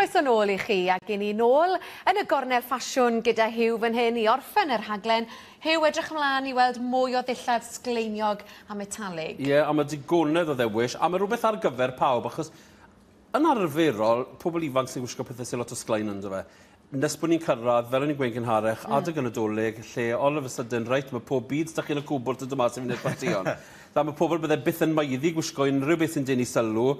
croeso nôl I chi ac I ni nôl yn y gornel ffasiwn gyda Hugh fan hyn I orffen yr rhaglen. Hugh, edrych ymlaen I weld mwy o ddillad sgleiniog a metalig. Ie, a mae digonedd o ddewis, a mae rhywbeth ar gyfer pawb, achos yn arferol, pobl ifanc sy'n gwisgo pethau sy'n lot o sglaen ynddo fe. Nes bod ni'n cyrraedd, fel o'n i'n gweud gynharach, adeg yn y dolyg, lle all of a sudden, right, mae pob byd da chi'n y cwbl dod yma sy'n mynd i'r partion. Da mae pobl bydde byth yn maeddi gwisgo unrhyw beth sy'n denu sylw,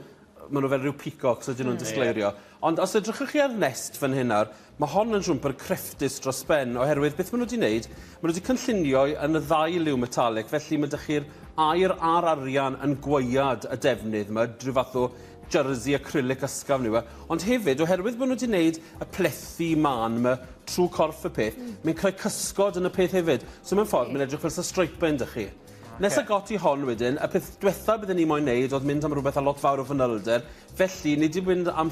maen nhw fel rhyw peacocks ydyn nhw'n disgleirio. Ond os edrychwch chi ar nest fan hynna'r, mae hon yn siwmper crefftus dros ben, oherwydd beth maen nhw wedi wneud, maen nhw wedi cynllunio yn y ddau liw metalik, felly mae ydych chi'r air a'r arian yn gwaead y defnydd yma, rhyw fath o jersey acrylic ysgafn yw e. Ond hefyd, oherwydd bod nhw wedi wneud y plethu man yma trwy corff y peth, mae'n creu cysgod yn y peth hefyd. So mewn ffordd, mae'n edrych fel sy'n streipen dych chi. Nes y got I hon wedyn, y peth diwethaf bydden ni moyn wneud oedd mynd am rhywbeth a lot fawr o fanylder. Felly, ni wedi mynd am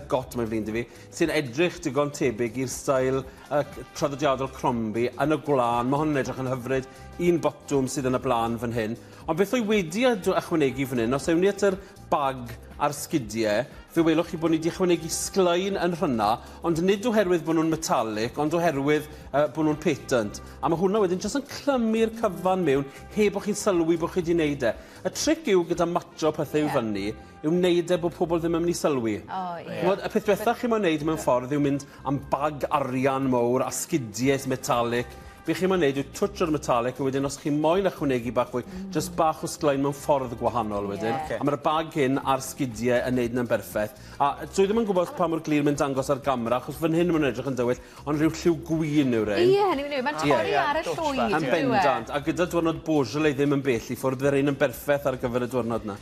got mae'n flin di fi, sy'n edrych digon tebyg i'r stael traddodiadol Crombie yn y gwlan. Mae hwn yn edrych yn hyfryd, un botwm sydd yn y blaen fan hyn. Ond beth o'i wedi ychwanegu fan hyn, os ewn ni at yr bag a'r sgidiau, fe welwch chi bod ni wedi ychwanegu sglaen yn hynna, ond nid oherwydd bod nhw'n metalik, ond oherwydd bod nhw'n patent. A mae hwnna wedyn jyst yn clymu'r cyfan mewn, heb o'ch chi'n sylwi bod chi wedi wneud e. Y tric yw gyda matcho pethau yw fyny, yw wneud e bod pobl ddim yn mynd I sylwi. Y peth diwethaf chi mae'n wneud mewn ffordd yw mynd am bag arian mawr a sgidiau metalik. Be chi'n mynd wneud yw twtch o'r metalik, a wedyn os chi'n moyn ychwanegu bach fwy, jyst bach o sglaen mewn ffordd gwahanol wedyn. A mae'r bag hyn a'r sgidiau yn neud yn berffaith. A dwi ddim yn gwybod pa mor glir mae'n dangos ar gamera, achos fan hyn mae'n edrych yn dywyll, ond rhyw lliw gwyn yw'r ein. Ie, mae'n torri ar y llwyd. Yn bendant, a gyda diwrnod Beaujolais ddim yn bell I ffwrdd yr ein yn berffaith ar gyfer y diwrnod yna.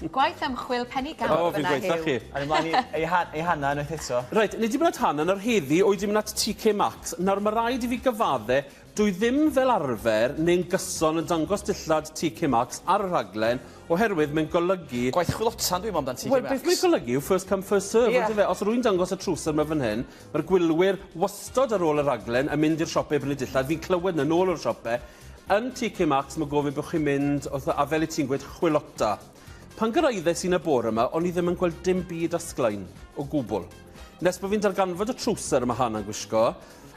Gwaith ymchwil penny gawr fyna Hugh. Fi Ymlaen ei hanna unwaith eto. Reit, ni wedi mynd at Hanna ar heddi, o'i wedi mynd at TK Maxx. Nawr mae rhaid I fi gyfadde, dwi ddim fel arfer neu'n gyson yn dangos dillad TK Maxx ar y rhaglen, oherwydd mae'n golygu... Gwaith chwilotan dwi'n meddwl amdan TK Maxx. Wel, beth mae'n golygu yw first come, first serve. Os rwy'n dangos y trwsar yma fan hyn, mae'r gwylwyr wastod ar ôl y rhaglen yn mynd i'r siopau brynu dillad. Fi'n clywed yn ôl o'r siopau. Yn TK Maxx, mae gofyn bod chi'n mynd, a fel I ti'n gweud, chwilota. Pan gyrraeddais i'n y bore yma, o'n I ddim yn gweld dim byd asglaen o gwbl. Nes bod fi'n darganfod y trwsar yma Hanna'n gwisgo,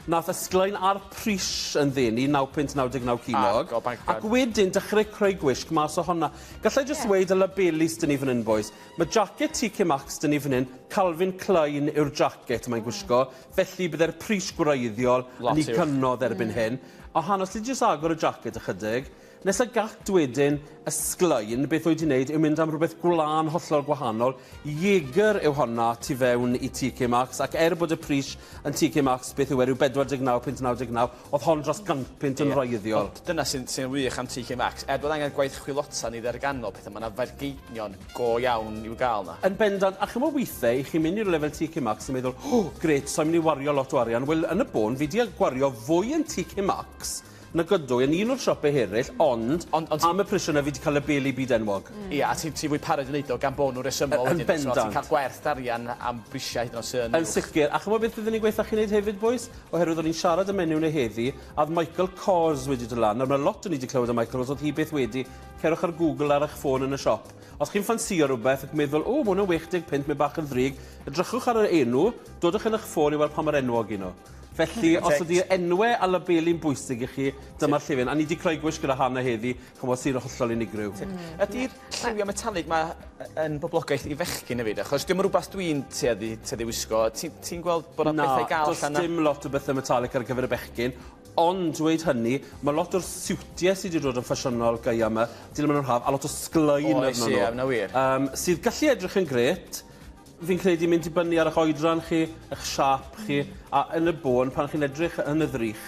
nath ysglaen ar pris yn ddenu, 9.99 kilog, ac wedyn dechrau creu gwisg mas o honna. Gallai jyst dweud y labelis dyn ni fan hyn, boys. Mae jacket TK Maxx dyn ni fan hyn, Calvin Klein yw'r jacket mae'n gwisgo, felly byddai'r pris gwreiddiol yn I cynnodd erbyn hyn. A Hanna, os ti jyst agor y jacket ychydig, nes y gat wedyn y sglaen, beth oedd wedi'i wneud yw mynd am rhywbeth gwlan hollol gwahanol. Jäger yw honna tu fewn I TK Maxx, ac bod y pris yn TK Maxx, beth yw ryw 49.99, oedd hon dros 100 yn roeddiol. Dyna sy'n wych am TK Maxx. Bod angen gwaith chwilotan I dderganol pethau, mae yna fergeinion go iawn i'w gael na. Yn bendant, a chymo weithiau, I chi'n mynd i'r lefel TK Maxx yn meddwl, gret, so'n mynd I wario lot o arian. Wel, yn y bôn, fi wedi gwario fwy yn TK Maxx na gydwy yn un o'r siopau eraill, ond am y prisio na fi wedi cael y beli byd enwog. Ie, a ti'n fwy parod yn neud o gan bod nhw'n resymol wedyn. Yn bendant. So ti'n cael gwerth arian am brisiau hyd yn oes yn... Yn sicr. A chymo beth ydyn ni gweithio chi'n neud hefyd, boys? Oherwydd o'n i'n siarad y menyw neu heddi, a oedd Michael Kors wedi dod lan. Mae lot o'n i wedi clywed o Michael, oedd hi beth wedi, cerwch ar Google ar eich ffôn yn y siop. Os chi'n ffansio rhywbeth ac meddwl, mae hwnna'n 60 pint, mae bach yn ddrug, edrychwch ar yr enw, dodwch yn eich ffôn I weld pa mae'r enwog un o. Felly, os ydy'r enwau a labeli'n bwysig I chi, dyma'r llefyn. A ni wedi creu gwisg gyda Hanna heddi, chymod sy'n hollol unigryw. Ydy'r lliwiau metalig mae yn boblogaeth I fechgyn hefyd? Achos dim rhywbeth dwi'n tueddu wisgo. Ti'n gweld bod yna bethau gael allan? Na, does dim lot o bethau metalig ar gyfer y bechgyn. Ond, dweud hynny, mae lot o'r siwtiau sydd wedi dod yn ffasiynol gaia yma, dilyn nhw'n rhaf, a lot o sglaen arno nhw. Sydd gallu edrych yn gret. Fi'n credu mynd I bynnu ar eich oedran chi, eich siap chi, a yn y bôn, pan chi'n edrych yn y ddrych,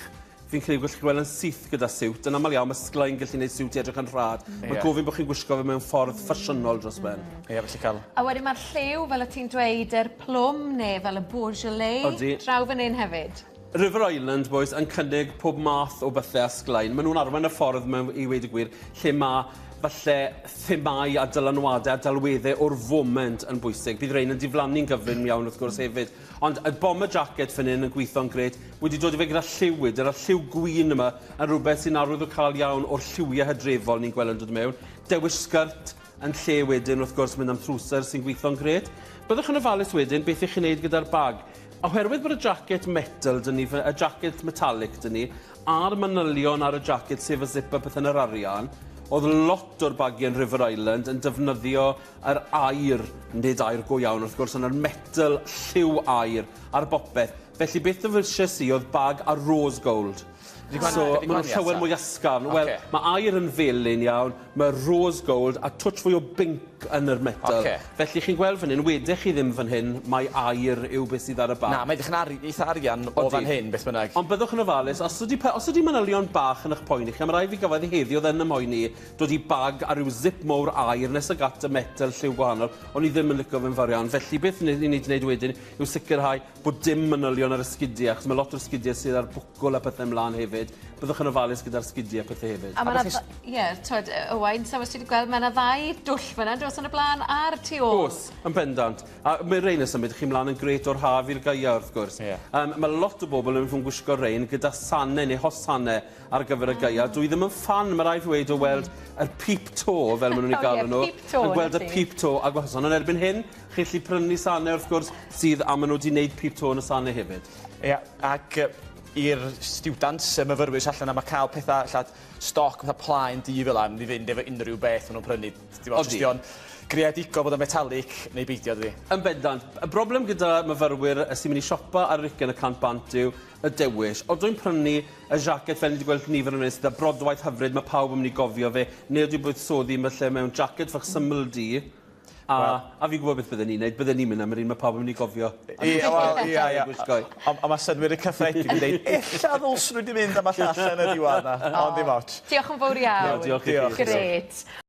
fi'n credu gallwch chi weld yn syth gyda siwt. Yn aml iawn, mae sglaen gallu gwneud siwt I edrych yn rhad. Mae gofyn bod chi'n gwisgo fe mewn ffordd ffasiynol dros ben. Ie, felly cael. A wedyn mae'r lliw, fel y ti'n dweud, yr plwm neu fel y Beaujolais, draw fan hyn hefyd. River Island, boys, yn cynnig pob math o bethau a sglaen. Maen nhw'n arwain y ffordd mewn I weid y gwir, lle mae falle themau a dylanwadau a dalweddau o'r foment yn bwysig. Bydd rhain yn diflannu'n gyflym iawn wrth gwrs hefyd. Ond y bomber jacket fan hyn yn gweithio'n gret, wedi dod I fe gyda lliwyd, yr lliw gwyn yma yn rhywbeth sy'n arwyddocaol iawn o'r lliwiau hydrefol ni'n gweld yn dod mewn. Dewis sgrt yn lle wedyn wrth gwrs mynd am trwsar sy'n gweithio'n gret. byddwch yn ofalus wedyn beth i'ch chi'n neud gyda'r bag. Oherwydd bod y jacket metal dyn ni, y jacket metallic dyn ni, a'r manylion ar y jacket sef y zipper beth yn yr arian, oedd lot o'r bagiau yn River Island yn defnyddio yr air, nid air go iawn wrth gwrs, ond yr metal lliw air ar bopeth. Felly beth ddefnyddiais i oedd bag a rose gold. So, maen nhw'n llawer mwy ysgafn. Wel, mae air yn felyn iawn, mae rose gold a twtch fwy o binc yn yr metal. Felly chi'n gweld fan hyn, wedech chi ddim fan hyn, mae air yw beth sydd ar y bag. Na, mae ddech yn eitha arian o fan hyn, beth bynnag. Ond byddwch yn ofalus, os ydy manylion bach yn eich poeni chi, a mae rai fi gyfaidd i heddi oedd yn y moeni dod i bag a rhyw zip mowr air nes y gat y metal lliw gwahanol, ond i ddim yn licio fe'n farian. Felly beth ni wedi gwneud wedyn yw sicrhau bod dim manylion ar y sgidiau, achos mae lot o'r sgidiau sydd ar bwcl a pethau ymlaen hefyd. Byddwch yn ofalus gyda'r sgidiau pethau hefyd. A mae twyd, Owain, so os ti wedi gweld, mae yna ddau dwll fyna, dos yn y blaen ar tu ôl. Os, yn bendant. A mae rein yn symud chi mlaen yn gret o'r haf i'r gaia wrth gwrs. Mae lot o bobl yn fwng gwisgo rein gyda sanau neu hosanau ar gyfer y gaia. Dwi ddim yn fan, mae rai fi wedi o weld yr peep toe, fel maen nhw'n ei galw nhw. Yn gweld y peep toe a gwahosan. Ond erbyn hyn, chi'n gallu prynu sanau wrth gwrs sydd a maen nhw wedi gwneud peep toe yn y sanau hefyd. Ac i'r students myfyrwys allan am cael pethau allan stoc fatha plaen di fel am i fynd efo unrhyw beth maen nhw'n prynu. Jystion greadigol bod y metallic neu beidio dydi? Yn bendant. Y broblem gyda myfyrwyr sy'n mynd i siopa ar yr ugain y 100 bant yw y dewis. O dwi'n prynu y jacket fel ni wedi gweld nifer yn ystod, brodwaith hyfryd, mae pawb yn mynd i gofio fe, neu ydw i bwysoddi mewn jacket fach syml di. A fi'n gwybod beth bydden ni'n neud, bydden ni'n mynd am yr un mae pawb yn mynd i gofio. Ond mae synwyr y cyffredin yn dweud, ella ddylswn wedi mynd am y llall yn y diwedd na, ond dim ots. Diolch yn fawr iawn. Diolch i chi. Gret.